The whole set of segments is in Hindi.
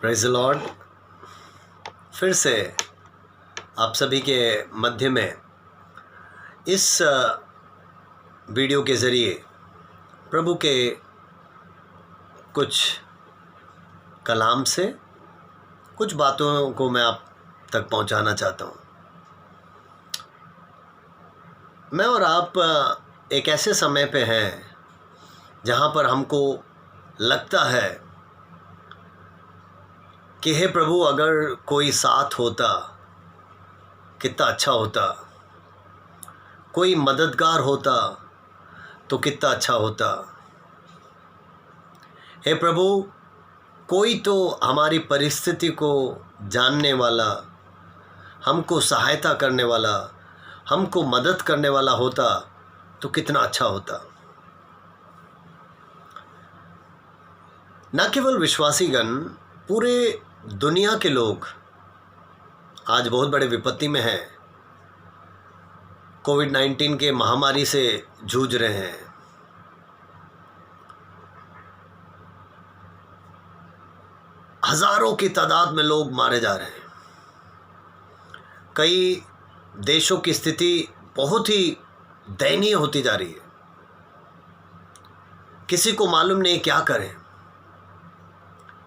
Praise the Lord. फिर से आप सभी के मध्य में इस वीडियो के ज़रिए प्रभु के कुछ कलाम से कुछ बातों को मैं आप तक पहुंचाना चाहता हूं। मैं और आप एक ऐसे समय पे हैं जहां पर हमको लगता है कि हे प्रभु, अगर कोई साथ होता कितना अच्छा होता, कोई मददगार होता तो कितना अच्छा होता। हे प्रभु, कोई तो हमारी परिस्थिति को जानने वाला, हमको सहायता करने वाला, हमको मदद करने वाला होता तो कितना अच्छा होता। न केवल विश्वासीगण, पूरे दुनिया के लोग आज बहुत बड़े विपत्ति में हैं। कोविड-19 के महामारी से जूझ रहे हैं। हजारों की तादाद में लोग मारे जा रहे हैं। कई देशों की स्थिति बहुत ही दयनीय होती जा रही है। किसी को मालूम नहीं क्या करें।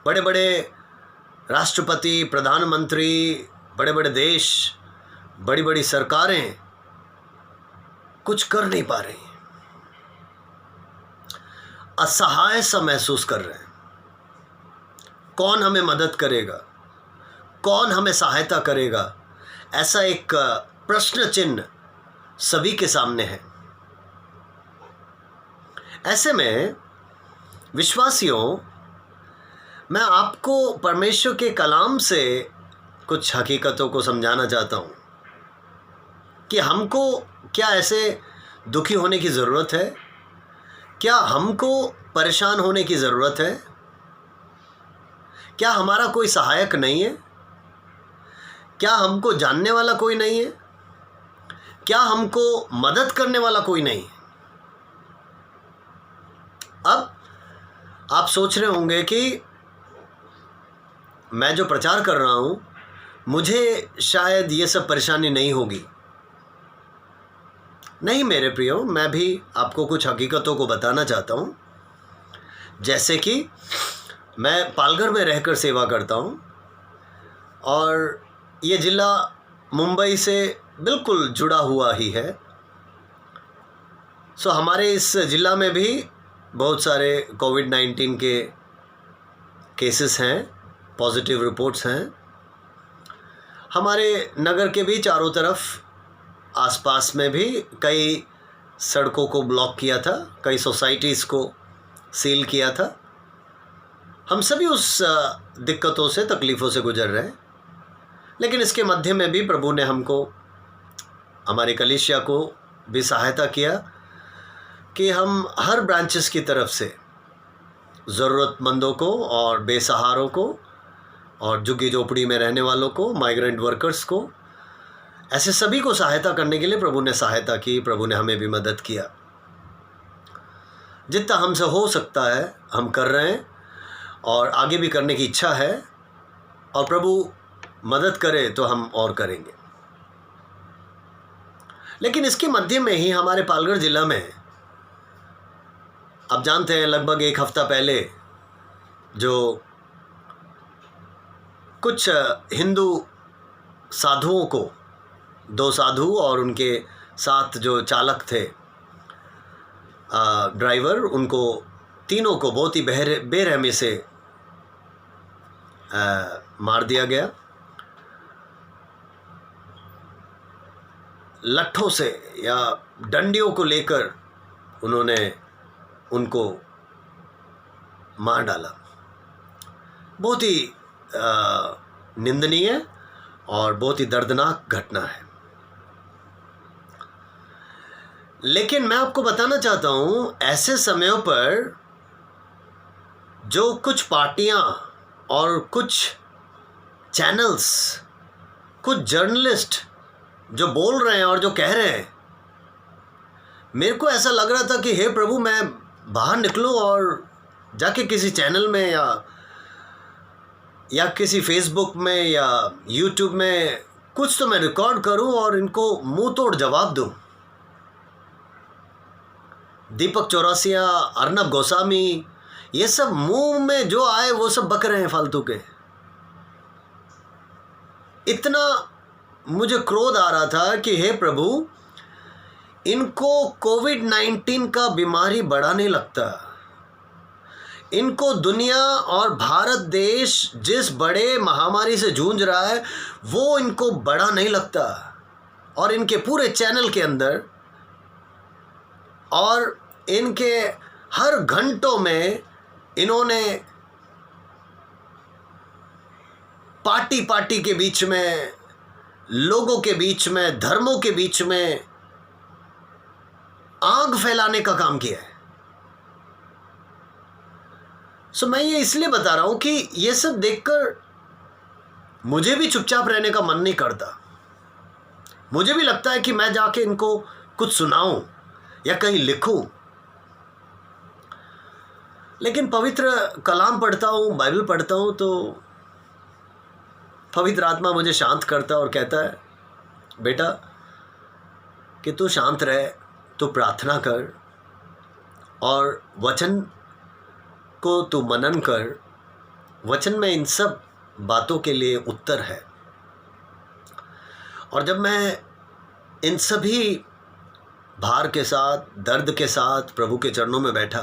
बड़े बड़े राष्ट्रपति, प्रधानमंत्री, बड़े बड़े देश, बड़ी बड़ी सरकारें कुछ कर नहीं पा रही, असहाय सा महसूस कर रहे हैं। कौन हमें मदद करेगा, कौन हमें सहायता करेगा, ऐसा एक प्रश्न चिन्ह सभी के सामने है। ऐसे में विश्वासियों, मैं आपको परमेश्वर के कलाम से कुछ हकीकतों को समझाना चाहता हूँ कि हमको क्या ऐसे दुखी होने की ज़रूरत है, क्या हमको परेशान होने की ज़रूरत है, क्या हमारा कोई सहायक नहीं है, क्या हमको जानने वाला कोई नहीं है, क्या हमको मदद करने वाला कोई नहीं है। अब आप सोच रहे होंगे कि मैं जो प्रचार कर रहा हूँ, मुझे शायद ये सब परेशानी नहीं होगी। नहीं मेरे प्रियो, मैं भी आपको कुछ हकीकतों को बताना चाहता हूँ। जैसे कि मैं पालघर में रहकर सेवा करता हूँ और ये ज़िला मुंबई से बिल्कुल जुड़ा हुआ ही है। सो हमारे इस ज़िला में भी बहुत सारे कोविड-19 के केसेस हैं, पॉजिटिव रिपोर्ट्स हैं। हमारे नगर के भी चारों तरफ आसपास में भी कई सड़कों को ब्लॉक किया था, कई सोसाइटीज़ को सील किया था। हम सभी उस दिक्कतों से, तकलीफ़ों से गुजर रहे हैं। लेकिन इसके मध्य में भी प्रभु ने हमको, हमारी कलीसिया को भी सहायता किया कि हम हर ब्रांचेस की तरफ से ज़रूरतमंदों को और बेसहारों को और झुग्गी झोपड़ी में रहने वालों को, माइग्रेंट वर्कर्स को, ऐसे सभी को सहायता करने के लिए प्रभु ने सहायता की। प्रभु ने हमें भी मदद किया। जितना हमसे हो सकता है हम कर रहे हैं और आगे भी करने की इच्छा है, और प्रभु मदद करे तो हम और करेंगे। लेकिन इसके मध्य में ही हमारे पालघर ज़िला में, आप जानते हैं, लगभग एक हफ्ता पहले जो कुछ हिंदू साधुओं को, दो साधु और उनके साथ जो चालक थे, ड्राइवर, उनको तीनों को बहुत ही बेरहमी से मार दिया गया। लट्ठों से या डंडियों को लेकर उन्होंने उनको मार डाला। बहुत ही निंदनीय और बहुत ही दर्दनाक घटना है। लेकिन मैं आपको बताना चाहता हूँ, ऐसे समयों पर जो कुछ पार्टियां और कुछ चैनल्स, कुछ जर्नलिस्ट जो बोल रहे हैं और जो कह रहे हैं, मेरे को ऐसा लग रहा था कि हे प्रभु, मैं बाहर निकलूं और जाके किसी चैनल में या किसी फेसबुक में या यूट्यूब में कुछ तो मैं रिकॉर्ड करूं और इनको मुंह तोड़ जवाब दूं। दीपक चौरसिया, अर्नब गोस्वामी, ये सब मुंह में जो आए वो सब बक रहे हैं फालतू के। इतना मुझे क्रोध आ रहा था कि हे प्रभु, इनको कोविड-19 का बीमारी बड़ा नहीं लगता, इनको दुनिया और भारत देश जिस बड़े महामारी से जूझ रहा है वो इनको बड़ा नहीं लगता। और इनके पूरे चैनल के अंदर और इनके हर घंटों में इन्होंने पार्टी के बीच में, लोगों के बीच में, धर्मों के बीच में आग फैलाने का काम किया है। मैं ये इसलिए बता रहा हूं कि ये सब देखकर मुझे भी चुपचाप रहने का मन नहीं करता। मुझे भी लगता है कि मैं जाके इनको कुछ सुनाऊं या कहीं लिखूं, लेकिन पवित्र कलाम पढ़ता हूं, बाइबल पढ़ता हूं, तो पवित्र आत्मा मुझे शांत करता और कहता है, बेटा कि तू शांत रहे, तू प्रार्थना कर और वचन को तू मनन कर। वचन में इन सब बातों के लिए उत्तर है। और जब मैं इन सभी भार के साथ, दर्द के साथ प्रभु के चरणों में बैठा,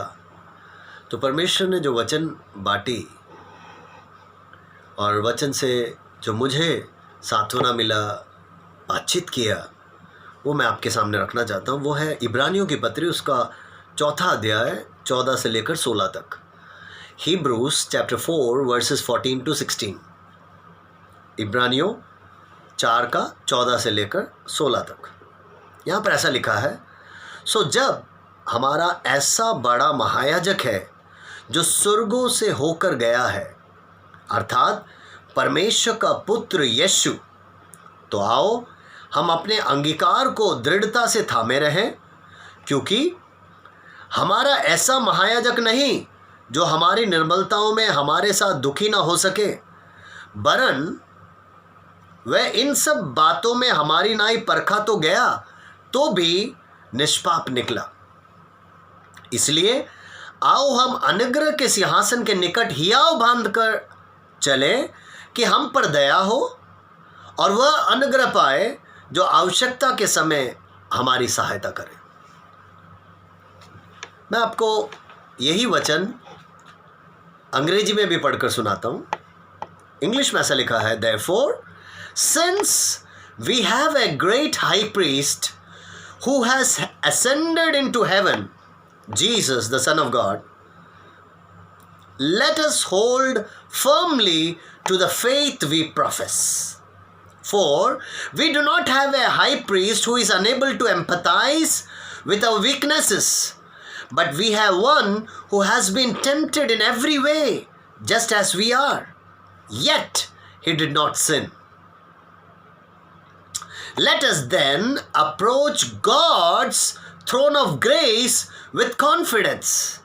तो परमेश्वर ने जो वचन बांटी और वचन से जो मुझे सांत्वना मिला, बातचीत किया, वो मैं आपके सामने रखना चाहता हूँ। वो है इब्रानियों की पत्री, उसका 4 अध्याय 14 से लेकर 16 तक। Hebrews chapter 4 verses 14 to 16। इब्रानियों 4 का 14 से लेकर 16 तक। यहाँ पर ऐसा लिखा है, सो जब हमारा ऐसा बड़ा महायाजक है जो स्वर्गों से होकर गया है, अर्थात परमेश्वर का पुत्र यीशु, तो आओ हम अपने अंगीकार को दृढ़ता से थामे रहें, क्योंकि हमारा ऐसा महायाजक नहीं जो हमारी निर्बलताओं में हमारे साथ दुखी ना हो सके, वरन वह इन सब बातों में हमारी नाई परखा तो गया, तो भी निष्पाप निकला। इसलिए आओ हम अनुग्रह के सिंहासन के निकट हियाव बांध कर चले कि हम पर दया हो और वह अनुग्रह पाए जो आवश्यकता के समय हमारी सहायता करे। मैं आपको यही वचन अंग्रेजी में भी पढ़कर सुनाता हूँ। इंग्लिश में ऐसा लिखा है, Therefore, since we have a great high priest who has ascended into heaven, Jesus, the Son of God, let us hold firmly to the faith we profess. For we do not have a high priest who is unable to empathize with our weaknesses, but we have one who has been tempted in every way, just as we are, yet he did not sin. Let us then approach God's throne of grace with confidence,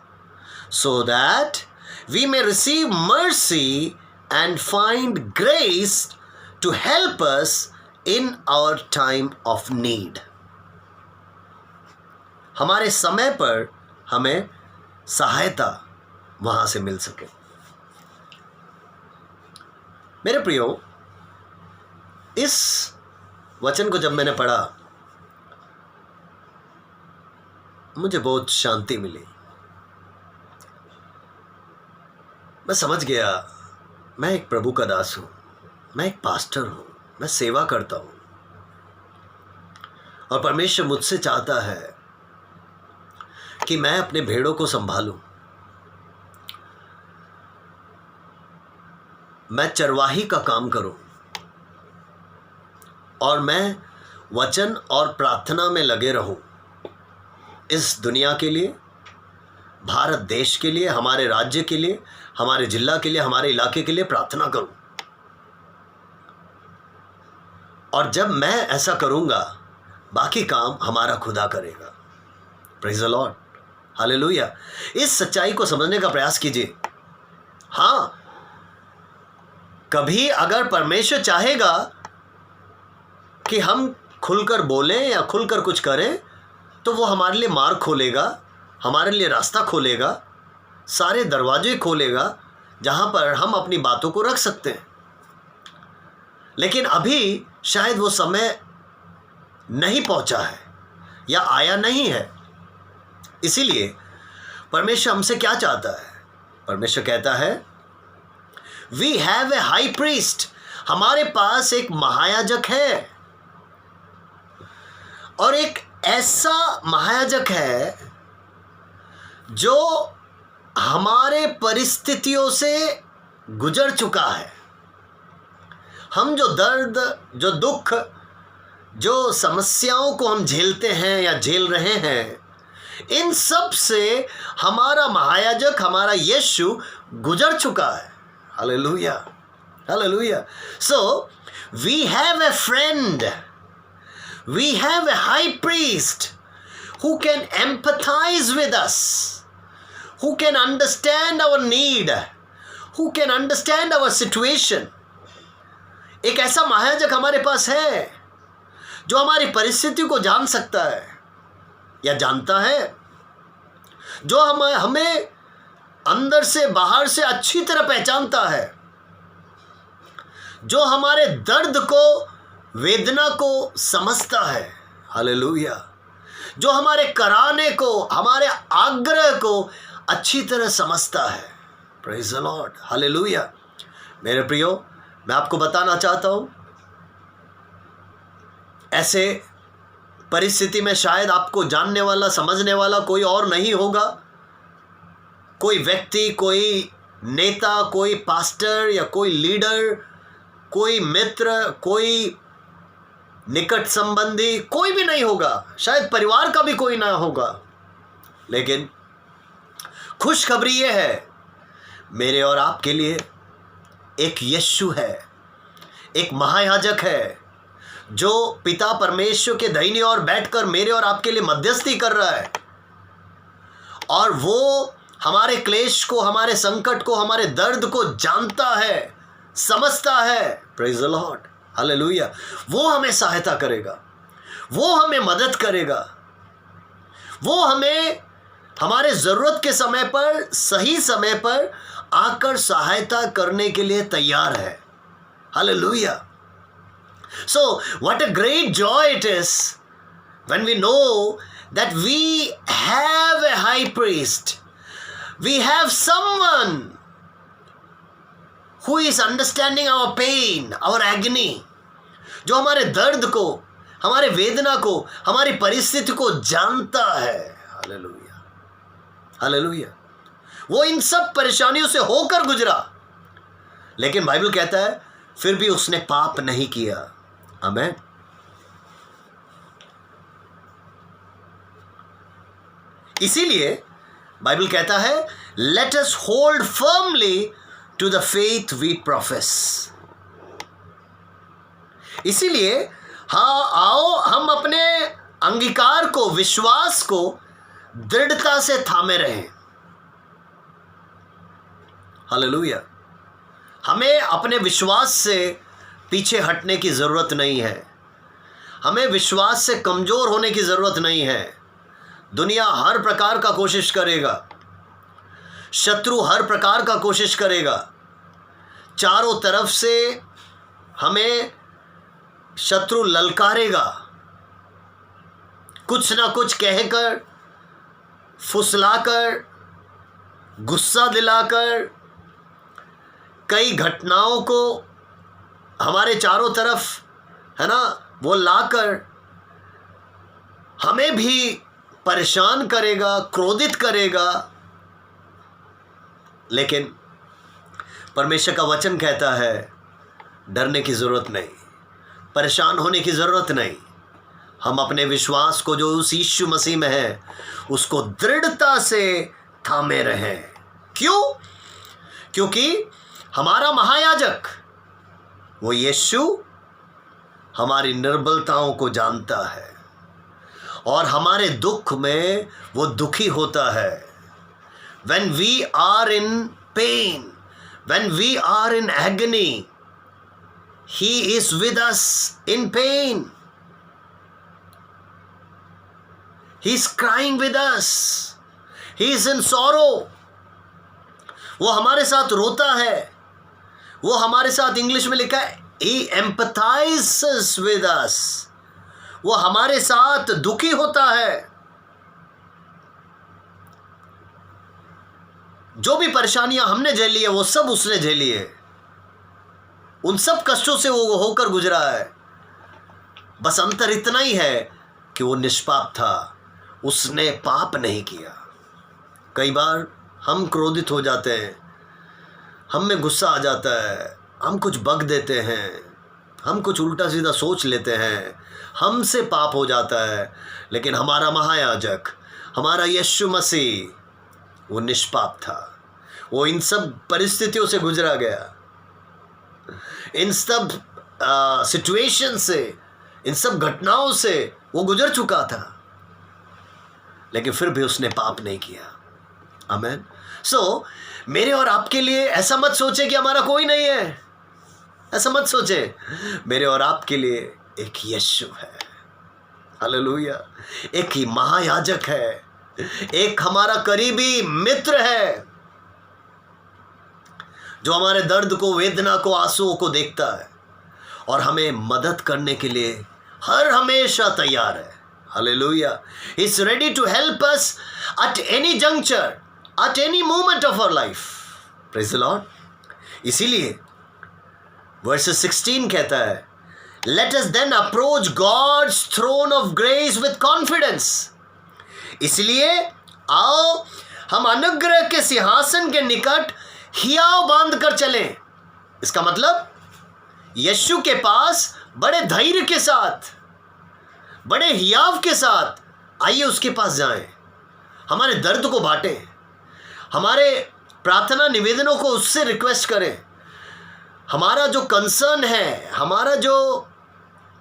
so that we may receive mercy and find grace to help us in our time of need. हमारे समय पर हमें सहायता वहां से मिल सके। मेरे प्रियो, इस वचन को जब मैंने पढ़ा, मुझे बहुत शांति मिली। मैं समझ गया, मैं एक प्रभु का दास हूं, मैं एक पास्टर हूं, मैं सेवा करता हूं, और परमेश्वर मुझसे चाहता है कि मैं अपने भेड़ों को संभालूं। मैं चरवाही का काम करूं और मैं वचन और प्रार्थना में लगे रहूं, इस दुनिया के लिए, भारत देश के लिए, हमारे राज्य के लिए, हमारे जिला के लिए, हमारे इलाके के लिए प्रार्थना करूं। और जब मैं ऐसा करूंगा, बाकी काम हमारा खुदा करेगा। Praise the Lord, hallelujah. इस सच्चाई को समझने का प्रयास कीजिए। हाँ, कभी अगर परमेश्वर चाहेगा कि हम खुलकर बोलें या खुलकर कुछ करें, तो वो हमारे लिए मार्ग खोलेगा, हमारे लिए रास्ता खोलेगा, सारे दरवाजे खोलेगा जहाँ पर हम अपनी बातों को रख सकते हैं। लेकिन अभी शायद वो समय नहीं पहुँचा है या आया नहीं है। इसीलिए परमेश्वर हमसे क्या चाहता है? परमेश्वर कहता है we have a high priest, हमारे पास एक महायाजक है, और एक ऐसा महायाजक है जो हमारे परिस्थितियों से गुजर चुका है। हम जो दर्द, जो दुख, जो समस्याओं को हम झेलते हैं या झेल रहे हैं, इन सब से हमारा महायाजक, हमारा यीशु गुजर चुका है। Hallelujah, hallelujah. So we have a friend, we have a high priest who can empathize with us, who can understand our need, who can understand our situation. एक ऐसा महायाजक हमारे पास है जो हमारी परिस्थिति को जान सकता है या जानता है, जो हमें अंदर से बाहर से अच्छी तरह पहचानता है, जो हमारे दर्द को, वेदना को समझता है। हालेलुया। जो हमारे कराने को, हमारे आग्रह को अच्छी तरह समझता है। Praise the Lord, hallelujah. मेरे प्रियो, मैं आपको बताना चाहता हूँ, ऐसे परिस्थिति में शायद आपको जानने वाला, समझने वाला कोई और नहीं होगा। कोई व्यक्ति, कोई नेता, कोई पास्टर या कोई लीडर, कोई मित्र, कोई निकट संबंधी, कोई भी नहीं होगा। शायद परिवार का भी कोई ना होगा। लेकिन खुशखबरी ये है, मेरे और आपके लिए एक यीशु है, एक महायाजक है, जो पिता परमेश्वर के दाहिनी ओर बैठकर मेरे और आपके लिए मध्यस्थी कर रहा है। और वो हमारे क्लेश को, हमारे संकट को, हमारे दर्द को जानता है, समझता है। Praise the Lord, hallelujah. वो हमें सहायता करेगा, वो हमें मदद करेगा, वो हमें हमारे ज़रूरत के समय पर, सही समय पर आकर सहायता करने के लिए तैयार है। Hallelujah. So what a great joy it is when we know that we have a high priest. We have someone who is understanding our pain, our agony. जो हमारे दर्द को, हमारे वेदना को, हमारी परिस्थिति को जानता है। Hallelujah, hallelujah. वो इन सब परेशानियों से होकर गुजरा, लेकिन बाइबल कहता है फिर भी उसने पाप नहीं किया। आमीन। इसीलिए बाइबल कहता है let us hold firmly to the faith we profess. इसीलिए हाँ, आओ हम अपने अंगीकार को, विश्वास को दृढ़ता से थामे रहें। हालेलुया। हमें अपने विश्वास से पीछे हटने की ज़रूरत नहीं है। हमें विश्वास से कमज़ोर होने की ज़रूरत नहीं है। दुनिया हर प्रकार का कोशिश करेगा, शत्रु हर प्रकार का कोशिश करेगा, चारों तरफ से हमें शत्रु ललकारेगा, कुछ ना कुछ कहकर, फुसलाकर, गुस्सा दिलाकर, कई घटनाओं को हमारे चारों तरफ, है ना, वो लाकर हमें भी परेशान करेगा, क्रोधित करेगा। लेकिन परमेश्वर का वचन कहता है डरने की ज़रूरत नहीं, परेशान होने की ज़रूरत नहीं। हम अपने विश्वास को जो उस यीशु मसीह में है उसको दृढ़ता से थामे रहें। क्यों? क्योंकि हमारा महायाजक वो यीशु हमारी निर्बलताओं को जानता है और हमारे दुख में वो दुखी होता है। When we are in pain, when we are in agony, He is with us in pain. He is crying with us. He is in sorrow. वो हमारे साथ रोता है. वो हमारे साथ, इंग्लिश में लिखा है, He empathizes with us. वो हमारे साथ दुखी होता है. जो भी परेशानियां हमने झेली है वो सब उसने झेली है. उन सब कष्टों से वो होकर गुजरा है. बस अंतर इतना ही है कि वो निष्पाप था, उसने पाप नहीं किया. कई बार हम क्रोधित हो जाते हैं, हम में गुस्सा आ जाता है, हम कुछ बक देते हैं, हम कुछ उल्टा सीधा सोच लेते हैं, हमसे पाप हो जाता है. लेकिन हमारा महायाजक, हमारा यीशु मसीह, वो निष्पाप था. वो इन सब परिस्थितियों से गुजरा गया, इन सब सिचुएशन से, इन सब घटनाओं से वो गुजर चुका था, लेकिन फिर भी उसने पाप नहीं किया. आमीन. सो मेरे और आपके लिए ऐसा मत सोचे कि हमारा कोई नहीं है. ऐसा मत सोचे. मेरे और आपके लिए एक यीशु है. हालेलुया. एक ही महायाजक है, एक हमारा करीबी मित्र है जो हमारे दर्द को, वेदना को, आंसुओं को देखता है और हमें मदद करने के लिए हर हमेशा तैयार है. Hallelujah. He is ready to help us at any juncture, at any moment of our life. Praise the Lord. इसीलिए वर्स 16 कहता है, let us then approach God's throne of grace with confidence. इसलिए आओ हम अनुग्रह के सिंहासन के निकट हियाव बांध कर चलें. इसका मतलब यीशु के पास बड़े धैर्य के साथ, बड़े हियाव के साथ आइए उसके पास जाएं. हमारे दर्द को बांटें, हमारे प्रार्थना निवेदनों को उससे रिक्वेस्ट करें. हमारा जो कंसर्न है, हमारा जो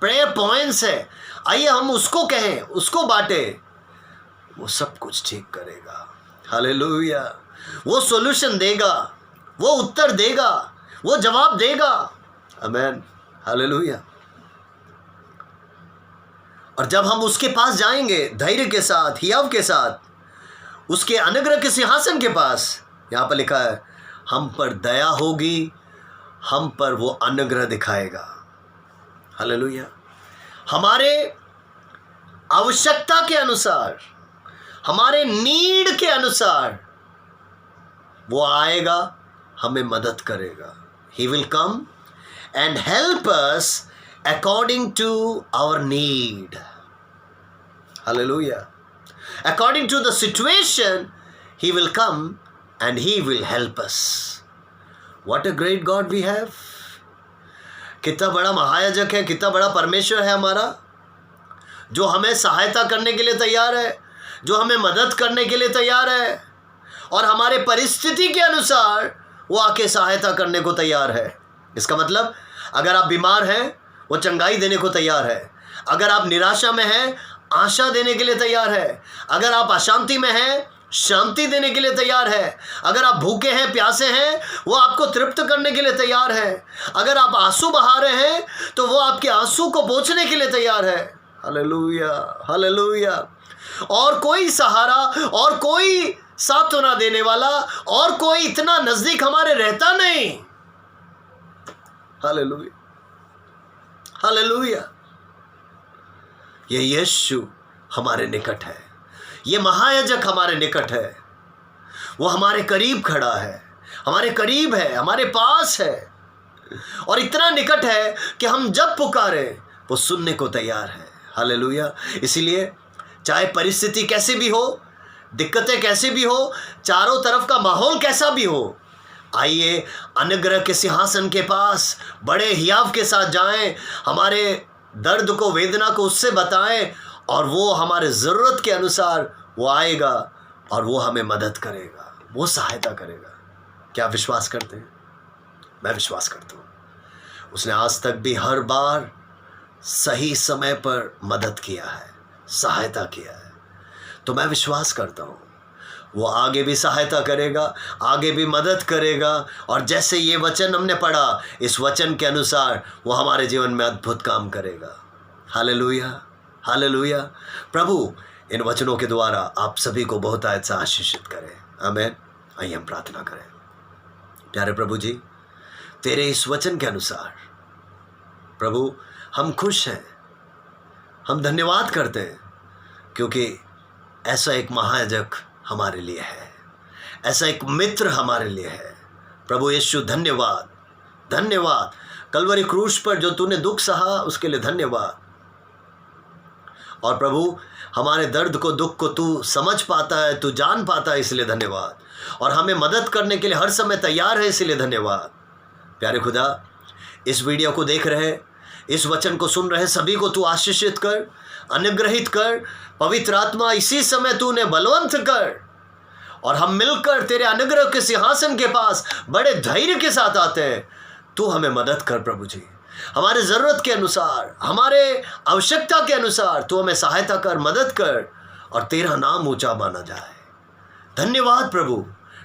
प्रेयर पॉइंट्स है, आइए हम उसको कहें, उसको बांटें. वो सब कुछ ठीक करेगा. हालेलुया. वो सॉल्यूशन देगा, वो उत्तर देगा, वो जवाब देगा. आमीन. हालेलुया. और जब हम उसके पास जाएंगे धैर्य के साथ, हियाव के साथ, उसके अनुग्रह के सिंहासन के पास, यहाँ पर लिखा है, हम पर दया होगी, हम पर वो अनुग्रह दिखाएगा. हालेलुया. हमारे आवश्यकता के अनुसार, हमारे नीड के अनुसार वो आएगा, हमें मदद करेगा. He will come and help us according to our need. Hallelujah. According to the situation, He will come and He will help us. What a great God we have. कितना बड़ा महायाजक है, कितना बड़ा परमेश्वर है हमारा, जो हमें सहायता करने के लिए तैयार है, जो हमें मदद करने के लिए तैयार है, और हमारे परिस्थिति के अनुसार वो आके सहायता करने को तैयार है. इसका मतलब अगर आप बीमार हैं, वो चंगाई देने को तैयार है. अगर आप निराशा में हैं, आशा देने के लिए तैयार है. अगर आप अशांति में हैं, शांति देने के लिए तैयार है. अगर आप भूखे हैं, प्यासे हैं, वो आपको तृप्त करने के लिए तैयार है. अगर आप आंसू बहा रहे हैं तो वो आपके आंसू को पोंछने के लिए तैयार है. हालेलुया. हालेलुया. और कोई सहारा, और कोई सांत्वना देने वाला, और कोई इतना नजदीक हमारे रहता नहीं. हालेलुया. हालेलुया. ये यीशु हमारे निकट है, ये महायाजक हमारे निकट है. वो हमारे करीब खड़ा है, हमारे करीब है, हमारे पास है, और इतना निकट है कि हम जब पुकारे वो सुनने को तैयार है. हालेलुया. इसीलिए चाहे परिस्थिति कैसी भी हो, दिक्कतें कैसी भी हो, चारों तरफ का माहौल कैसा भी हो, आइए अनुग्रह के सिंहासन के पास बड़े हियाव के साथ जाएं, हमारे दर्द को, वेदना को उससे बताएं, और वो हमारे ज़रूरत के अनुसार वो आएगा और वो हमें मदद करेगा, वो सहायता करेगा. क्या विश्वास करते हैं? मैं विश्वास करता हूँ. उसने आज तक भी हर बार सही समय पर मदद किया है, सहायता किया है. तो मैं विश्वास करता हूँ वो आगे भी सहायता करेगा, आगे भी मदद करेगा। और जैसे ये वचन हमने पढ़ा, इस वचन के अनुसार वो हमारे जीवन में अद्भुत काम करेगा। Hallelujah, hallelujah. प्रभु इन वचनों के द्वारा आप सभी को बहुत अच्छा आशीषित करें। आमीन। आइए हम प्रार्थना करें। प्यारे प्रभु जी, तेरे इस वचन के अनुसार प्रभु हम खुश हैं, हम धन्यवाद करते हैं, क्योंकि ऐसा एक महायाजक हमारे लिए है, ऐसा एक मित्र हमारे लिए है। प्रभु यीशु धन्यवाद, धन्यवाद। कलवरी क्रूस पर जो तूने दुख सहा उसके लिए धन्यवाद। और प्रभु हमारे दर्द को, दुख को तू समझ पाता है, तू जान पाता है, इसलिए धन्यवाद। और हमें मदद करने के लिए हर समय तैयार है, इसलिए धन्यवाद। प्यारे खुदा, इस वीडियो को देख रहे, इस वचन को सुन रहे सभी को तू आशीषित कर, अनुग्रहित कर। पवित्र आत्मा इसी समय तूने बलवंत कर, और हम मिलकर तेरे अनुग्रह के सिंहासन के पास बड़े धैर्य के साथ आते हैं। तू हमें मदद कर प्रभु जी, हमारे ज़रूरत के अनुसार, हमारे आवश्यकता के अनुसार तू हमें सहायता कर, मदद कर, और तेरा नाम ऊंचा माना जाए। धन्यवाद प्रभु,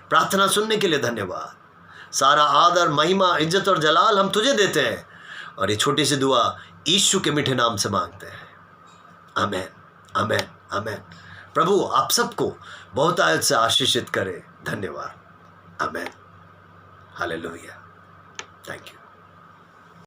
प्रार्थना सुनने के लिए धन्यवाद। सारा आदर, महिमा, इज्जत और जलाल हम तुझे देते हैं, और ये छोटी सी दुआ यीशु के मीठे नाम से मांगते हैं। आमीन, आमीन, आमीन। प्रभु आप सबको बहुत आयत से आशीषित करे। धन्यवाद। आमीन। हालेलुया। Thank you.